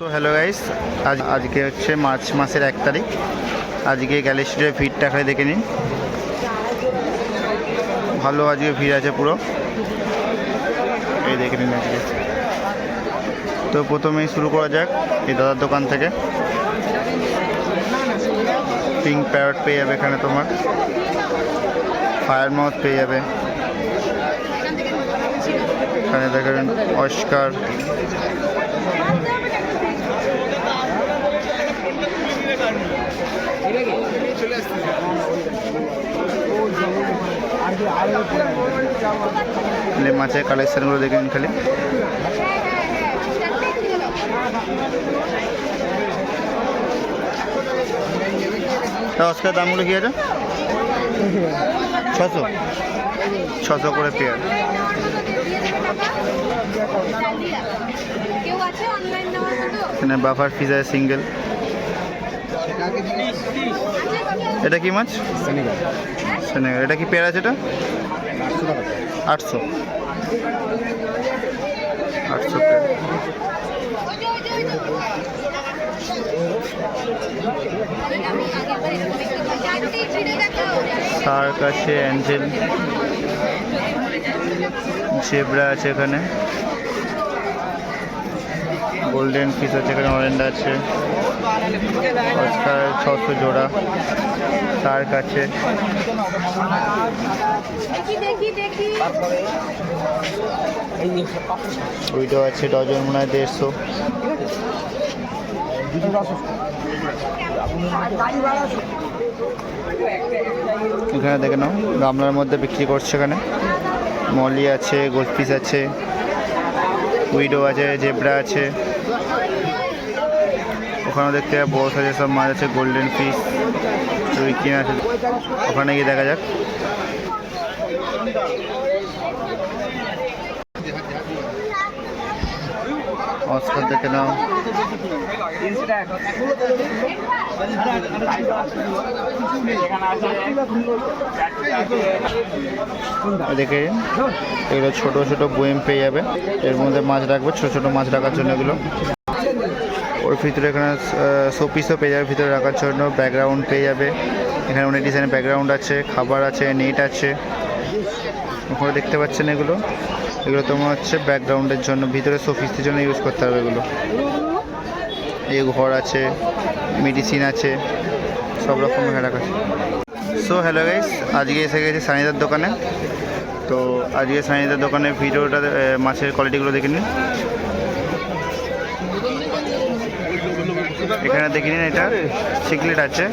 তো hello guys, আজকে হচ্ছে মার্চ মাসের 1 তারিখ। আজকে গ্যালেক্সির ভিড়টা খালি দেখে নিন, ভালো আজকে ভিড় আছে পুরো, এই দেখে নিন আজকে। তো প্রথমেই শুরু করা যাক এই দাদার দোকান থেকে। পিঙ্ক প্যারট পেয়ে যাবে এখানে, তোমার ফায়ার মাউথ পেয়ে যাবে এখানে, দেখেন অস্কার, মাছের কালেকশনগুলো দেখেন খালি। অস্কার দামগুলো কি আছে? 600 করে পেয়ার। এখানে বাফার ফিশ আছে সিঙ্গেল। এটা কি মাছ? সেনেগাল। এটা কি পেয়ার আছে? এটা 800 পেয়ার। শার্ক আছে, অ্যাঞ্জেল, জেব্রা আছে এখানে, গোল্ডেন ফিশ আছে এখানে, অরেঞ্জ আছে, অস্কার 600 জোড়া, শার্ক আছে, ওইটাও আছে ডজন মনে হয় 150। এখানে দেখে নাও, গামলার মধ্যে বিক্রি করছে এখানে। মলি আছে, গোল্ডফিশ আছে, উইডো আছে, জেব্রা আছে, ওখানে দেখতে বড় সাইজের সব মাছ আছে, গোল্ডেন ফিশ, রুইকিন আছে। ওখানে গিয়ে দেখা যাক। অস্কার দেখে নাও, দেখে এগুলো ছোট ছোট বয়েম পেয়ে যাবে, এর মধ্যে মাছ রাখবে, ছোট ছোট মাছ রাখার জন্য এগুলো। ওর ভিতরে এখানে শোপিসও পেয়ে যাবে ভিতরে রাখার জন্য, ব্যাকগ্রাউন্ড পেয়ে যাবে এখানে, অনেক ডিজাইনের ব্যাকগ্রাউন্ড আছে, খাবার আছে, নেট আছে। ওখানে দেখতে পাচ্ছেন এগুলো তোমার হচ্ছে ব্যাকগ্রাউন্ডের জন্য, ভিতরে শোপিসের জন্য ইউজ করতে হবে এগুলো। এই ঘর আছে, মেডিসিন আছে, সব রকমের রাখা আছে। সো হ্যালো গাইস, আজকে এসে গেছি সানিদার দোকানে। তো আজকে সানিদার দোকানের ভিডিওটা মাছের কোয়ালিটিগুলো দেখে নিন। এখানে দেখে নিন, এটা সিকলেট আছে,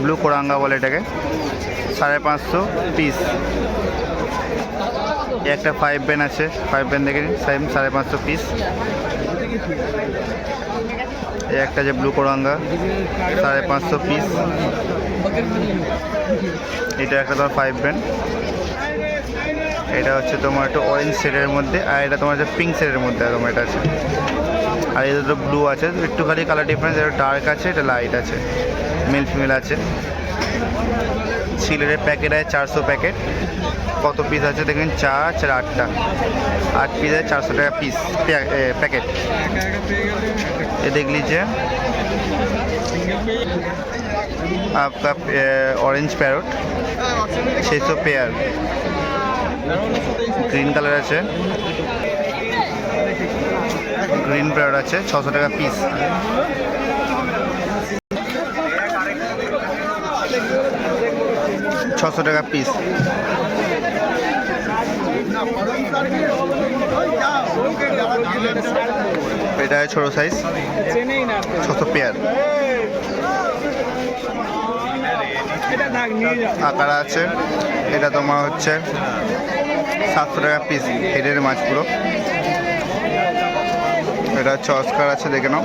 ব্লু কোরাঙ্গা বলে এটাকে, 550 পিস। একটা 5 বেন আছে, 5 বেন দেখে নিন, 550 পিস। এই একটা যে ব্লু কোরাঙ্গা, 550 পিস। এটা একটা তোমার 5 বেন। এটা হচ্ছে তোমার একটু অরেঞ্জ শেডের মধ্যে, আর এটা তোমার হচ্ছে পিঙ্ক শেডের মধ্যে তোমার এটা আছে। আর এটা তো ব্লু আছে, একটু খালি কালার ডিফারেন্স, এটা ডার্ক আছে, এটা লাইট আছে, মেল ফিমেল আছে। সিলেটের প্যাকেট আছে 400 প্যাকেট। কত পিস আছে দেখেন, 4 4 8টা, 8 পিস আছে, 400 টাকা পিস প্যাকেট। ये देख लीजिए आपका orange parrot 600 pair. Green colour আছে, গ্রিন প্যারট আছে 600 টাকা পিস। $600 টাকা পিস। এটা ছোট সাইজ, 600 পেয়ার। আকার আছে, এটা তোমার হচ্ছে 700 টাকা পিস, হেডের মাছ পুরো। এটা হচ্ছে অস্কার আছে, দেখে নাও,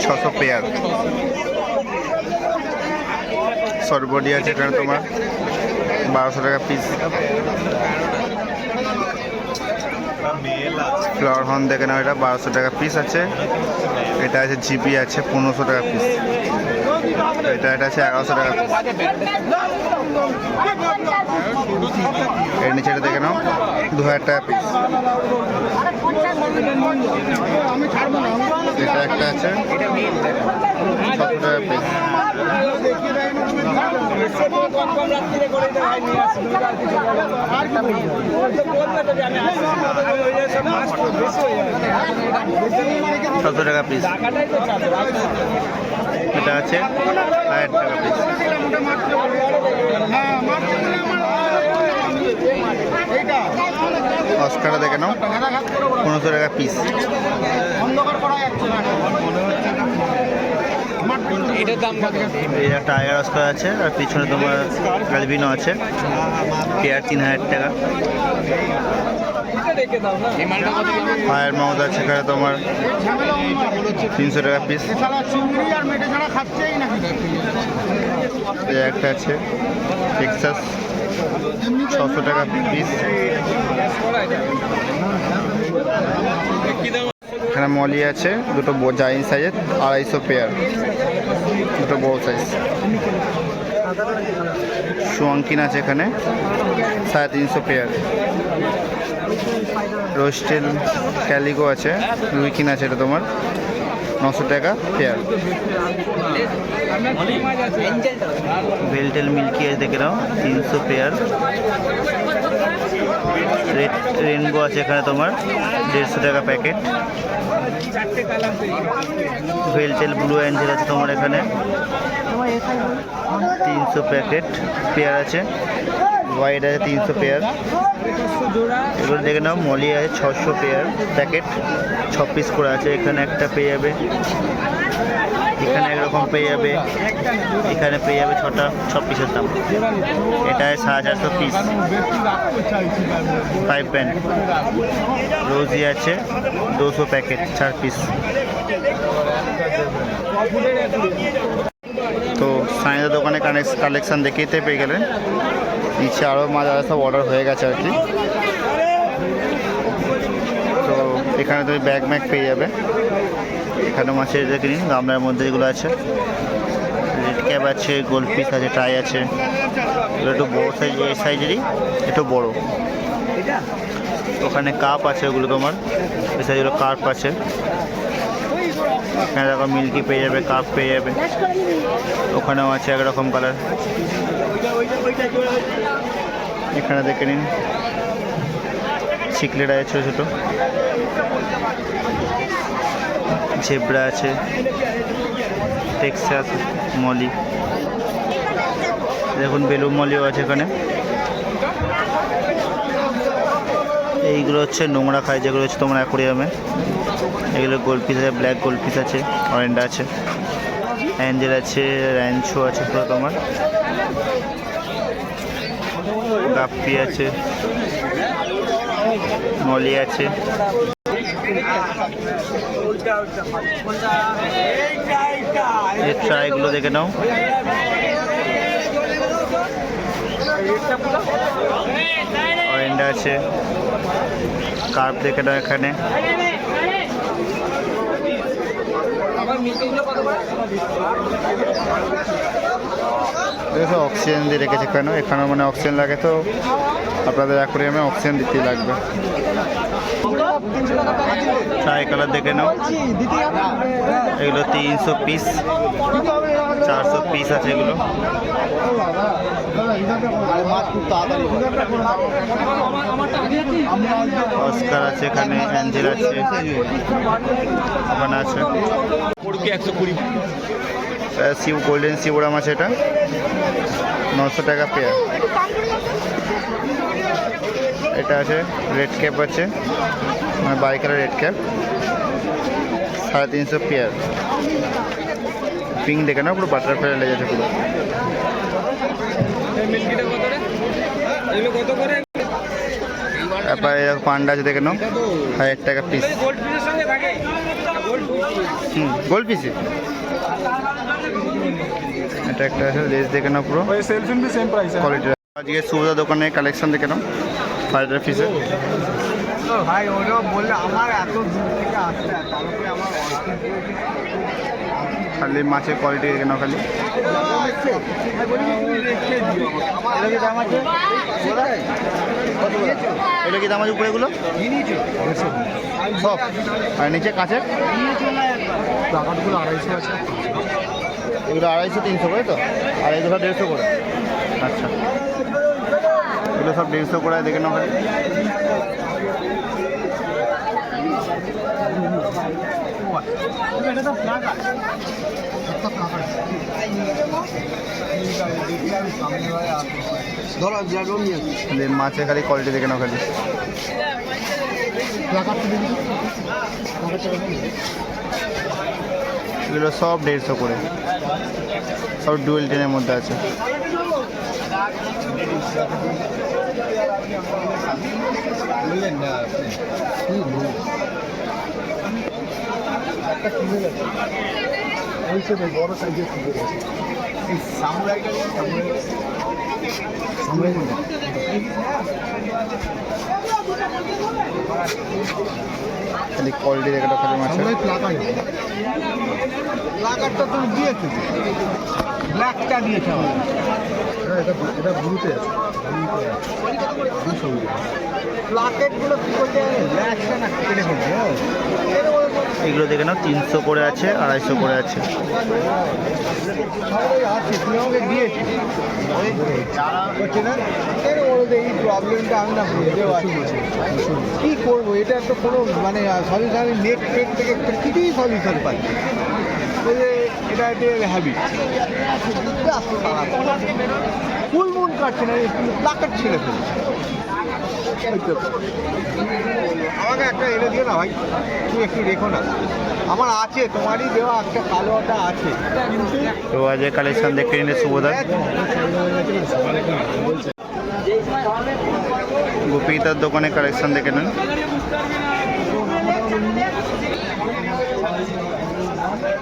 600 পেয়ার। শর্ট বডি আছে এখানে তোমার 1200 টাকা পিস। ফ্লাওয়ার হর্ন দেখে নাও, এটা 1200 টাকা পিস আছে। এটা আছে জিপি আছে 1500 টাকা পিস। এটা আছে 1100 টাকা পিস। এর নিচেটা দেখে নাও 2000 টাকা পিস। এটা একটা আছে 700 টাকা পিস। সতেরো টাকা পিস। এটা আছে 1000 টাকা পিস। অস্কারটা দেখে নাও 1500 টাকা পিস। এটা টাইগার অস্কার আছে, আর পিছনে তোমার অ্যালবিনো আছে। পেয়ার 3000 টাকা। ফায়ার মাউথ আছে এখানে তোমার 300 টাকা পিস। একটা আছে টেক্সাস 600 টাকা পিস। এখানে মলি আছে দুটো জাইন্ট সাইজের 250 পেয়ার, দুটো বড় সাইজ। সুয়াঙ্কিন আছে এখানে 350 পেয়ার। রোস্টেল ক্যালিগো আছে, রুইকিন আছে, এটা তোমার 900 টাকা পেয়ার। বেলটেল মিল্কি আছে দেখে নাও 300 পেয়ার। রেড রেনবো আছে এখানে তোমার 150 টাকা প্যাকেট। বেলটেল ব্লু অ্যাঞ্জেল আছে তোমার এখানে 300 প্যাকেট পেয়ার আছে। হোয়াইট আছে 300 পেয়ার। এগুলো দেখে নাও মলি আছে 600 পেয়ার প্যাকেট, 6 পিস করে আছে। এখানে একটা পেয়ে যাবে, এখানে একরকম পেয়ে যাবে, এখানে পেয়ে যাবে 6 পিসের দাম। এটা 450 পিস 5 ব্যান্ড। রোজি আছে 200 প্যাকেট 4 পিস। তো সাইনের দোকানে কালেকশান দেখিতে পেয়ে গেলেন। নিচে আরও মাছ আরও সব অর্ডার হয়ে গেছে আর কি। তো এখানে তুমি ব্যাগ ম্যাগ পেয়ে যাবে। এখানে মাছের দেখে নিন গামলার মধ্যে যেগুলো আছে। রেড ক্যাপ আছে, গোল্ড পিস আছে, টাই আছে। এগুলো একটু বড়ো সাইজ, এই সাইজেরই একটু বড়ো। ওখানে কাপ আছে, ওগুলো তোমার এই সাইজগুলো কার্প আছে। এখানে দেখো মিল্কি পেয়ে যাবে, কাপ পেয়ে যাবে। ওখানেও আছে একরকম কালার। এখানে দেখে নিন চিকলেট আছে ছোটো ছোটো, জেব্রা আছে, টেক্সাস মলি, দেখুন বেলুন মলিও আছে এখানে। এইগুলো হচ্ছে নোংরা খায়, যেগুলো হচ্ছে তোমার অ্যাকোরিয়ামে। এগুলো গোল্ড পিস আছে, ব্ল্যাক গোল্ড পিস আছে, অরেন্ডা আছে, অ্যাঞ্জেল আছে, র্যাঞ্চো আছে পুরো তোমার, গাপ্পি আছে, মলি আছে। এই ট্রাইগুলো দেখে নাও। অরেন্ডা আছে, কার্প দেখে নাও এখানে। অক্সিজেন দিয়ে রেখেছে কেন, এখানে মানে অক্সিজেন লাগে, তো আপনাদের অ্যাকোরিয়ামে অক্সিজেন দিতেই লাগবে। ট্রাই কালার দেখে নাও, এগুলো 300 পিস, 400 পিস আছে এগুলো। অস্কার আছে এখানে, অ্যাঞ্জেল আছে, ওখানে আছে গোল্ডেন সিউরাম আছে, এটা 900 টাকা পেয়ার। এটা আছে রেড ক্যাপ আছে, মানে বাইকারের রেড ক্যাপ 350 পেয়ার। পিঙ্ক দেখে না পুরো বাটারফ্লাই লেগে আছে পুরো। তারপরে পান্ডা আছে দেখে নাও 1000 টাকা পিস। গোল্ড পিসে এটা একটা আছে, লেস দেখে নাও পুরো কোয়ালিটি। আজকে সুবিধা দোকানে কালেকশন দেখে নাও ফাইটার পিসে। ভাই ওরা বললে আমার এত দূর থেকে আসতে, তারপরে আমার খালি মাছের কোয়ালিটি দেখে নাও খালি। এগুলো কি দাম আছে উপরে এগুলো সব? আর নিচে কাঁচের প্লাকার্ডগুলো 250 আছে। এগুলো 250 300 করে তো, আর এগুলো 150 করে। আচ্ছা, এগুলো সব 150 করে দেখে নাও খালি। এটা তো প্লাকার্ড, একটা প্লাকার্ড ধরো জায়গা নিয়ে খালি মাছের খালি কোয়ালিটি দেখে নাও খালি। প্লাকার্ডটা দেখি, এগুলো সব 150 করে, সব ডুয়েল টেনের মধ্যে আছে। বললেন না একটা কিনে গেছে ওই সে বড় সাইজের কিনে গেছে। এই সামুরাইটা সামুরাই কোনটা? খালি কোয়ালিটি দেখে নাও খালি মাছের। সামুরাই প্লাকার্ড, প্লাকার্ডটা তুমি দিয়েছো, ব্ল্যাকটা দিয়েছো আমার। এটা এটা ব্লুতে আছে, প্লাকেটগুলো কি করতে ব্ল্যাকটা না কেটে ফেলছে। এগুলো দেখে নাও 300 করে আছে, 250 করে আছে। আছে তুমি আমাকে দিয়েছি করছে না এর ওদের এই প্রবলেমটা আমি না বুঝতে পারছি কী করবো। এটা তো কোনো মানে সলিউশন নেট ফেট থেকে কিছুই সলিউশন পাচ্ছি। এটা একটা হ্যাবিট, ফুল মুন কাটছে না, প্লাকার্ড ছেড়ে ফেলছে। আমাকে একটা এনে দিও না ভাই, তুমি একটু রেখো না, আমার আছে, তোমারই দেওয়া একটা কালোটা আছে। তো আজ কালেকশন দেখে নিলে শুভদা গোপীতার দোকানে কালেকশন দেখে নেন।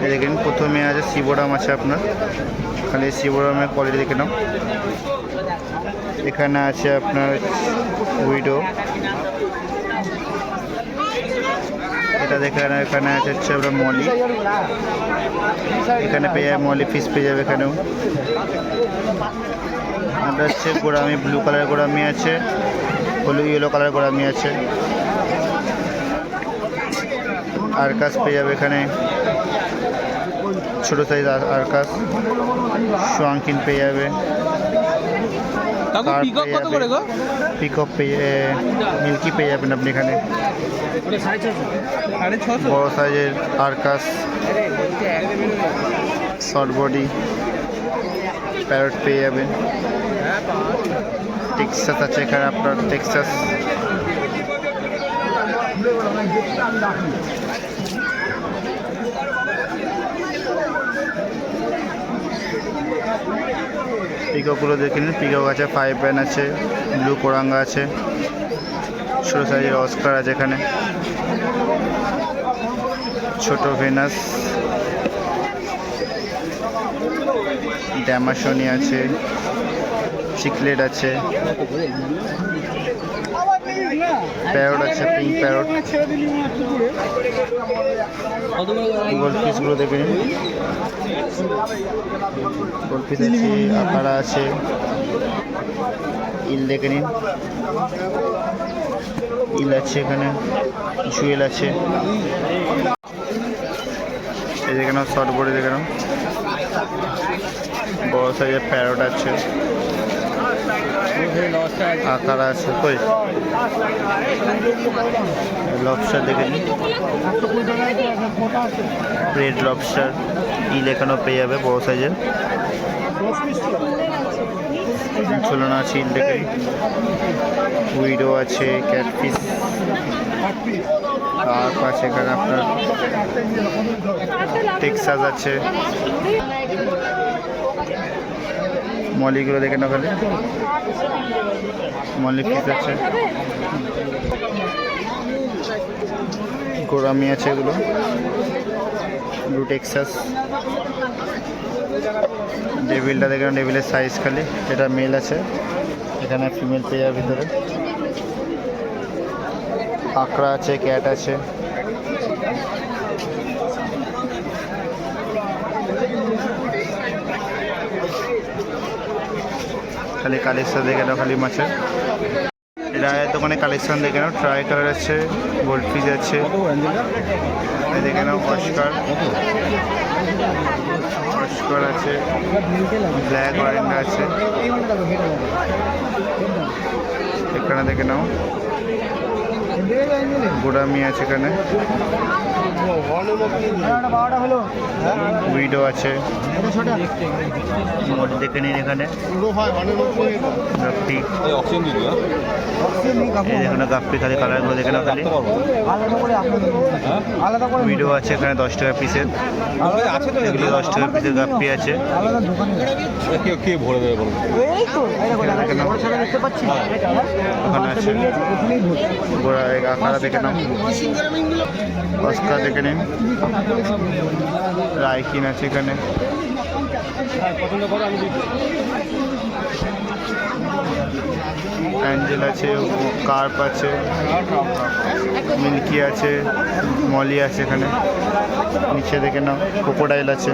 এই দেখেন প্রথমে আছে শিবরাম আছে আপনার, খালি শিবরামের কোয়ালিটি দেখে নাও। এখানে আছে আপনার উইডো, এটা দেখে না। এখানে আছে হচ্ছে আপনার মলি, এখানে পেয়ে যাবে মলি ফিশ পেয়ে যাবে এখানেও। এটা হচ্ছে গোড়ামি, ব্লু কালারের গোড়ামি আছে, হলুদ ইয়েলো কালারের গোড়ামি আছে। আরকাস পেয়ে যাবে এখানে, ছোটো সাইজ আরকাস। সোয়াংকিন পেয়ে যাবে, পিকক পেয়ে, মিল্কি পেয়ে যাবেন আপনি এখানে। বড় সাইজের আরকাস, শর্ট বডি প্যারট পেয়ে যাবেন। টেক্সাস আছে এখানে আপনার, টেক্সাস। পিকগুলো দেখে নিন, পিকক আছে, 5 ব্যান আছে, ব্লু কোরাঙ্গা আছে, ছোটো সাইজের অস্কার আছে এখানে, ছোট ভেনাস, ড্যামাশনি আছে, চিকলেট আছে, প্যারট আছে, পিঙ্ক প্যারট। গোল্ডফিশগুলো দেখে নিন, গোল্ডফিশ আছে, আকারা আছে, ইল দেখে নিন, ইল আছে এখানে, জুয়েল আছে। এই দেখে নাও শর্ট বডি দেখে নাও, বড় সাইজের প্যারট আছে, আকার আছে। কই লবস্টার দেখে নিন, রেড লবস্টার, ইল এখানেও পেয়ে যাবে বড় সাইজের। ঝুলনা আছে, ইল দেখে নিন, উইডো আছে, ক্যাটফিশ আর আছে এখানে আপনার, টেক্সাস আছে। মলিগুলো দেখে না ফেলে, মলি ফিস আছে, গোরামি আছে, এগুলো ব্লু টেক্সাস। ডেভিলটা দেখে, ডেভিলের সাইজ খালি, এটা মেল আছে, এখানে ফিমেল পেয়ে যাবে ভিতরে। কাঁকড়া আছে, ক্যাট আছে, খালি কালেকশন দেখে নাও খালি মাছের। রায়ের দোকানে কালেকশন দেখে নাও, ট্রাই কালার আছে, গোল্ড ফিশ আছে, এই দেখে নাও অস্কার, অস্কার আছে, ব্ল্যাক অরেঞ্জ আছে, এখানে দেখে নাও গোড়ামি আছে, এখানে উইডো আছে, মোট দেখে নিন এখানে গাপ্পি, এই দেখুন গাপ্পি খালি কালারগুলো দেখে নাও খালি। উইডো আছে এখানে 10 টাকা পিসের, এগুলো 10 টাকা পিসের গাপ্পি আছে। কে ভরে দেবে বলো? ওখানে আছে গোড়া আকারা দেখে নাও, অস্কার দেখে নিন, রাইকিন আছে এখানে, অ্যাঞ্জেল আছে, কার্প আছে, মিল্কি আছে, মলি আছে এখানে, নিচে দেখে নাও ক্রোকোডাইল আছে।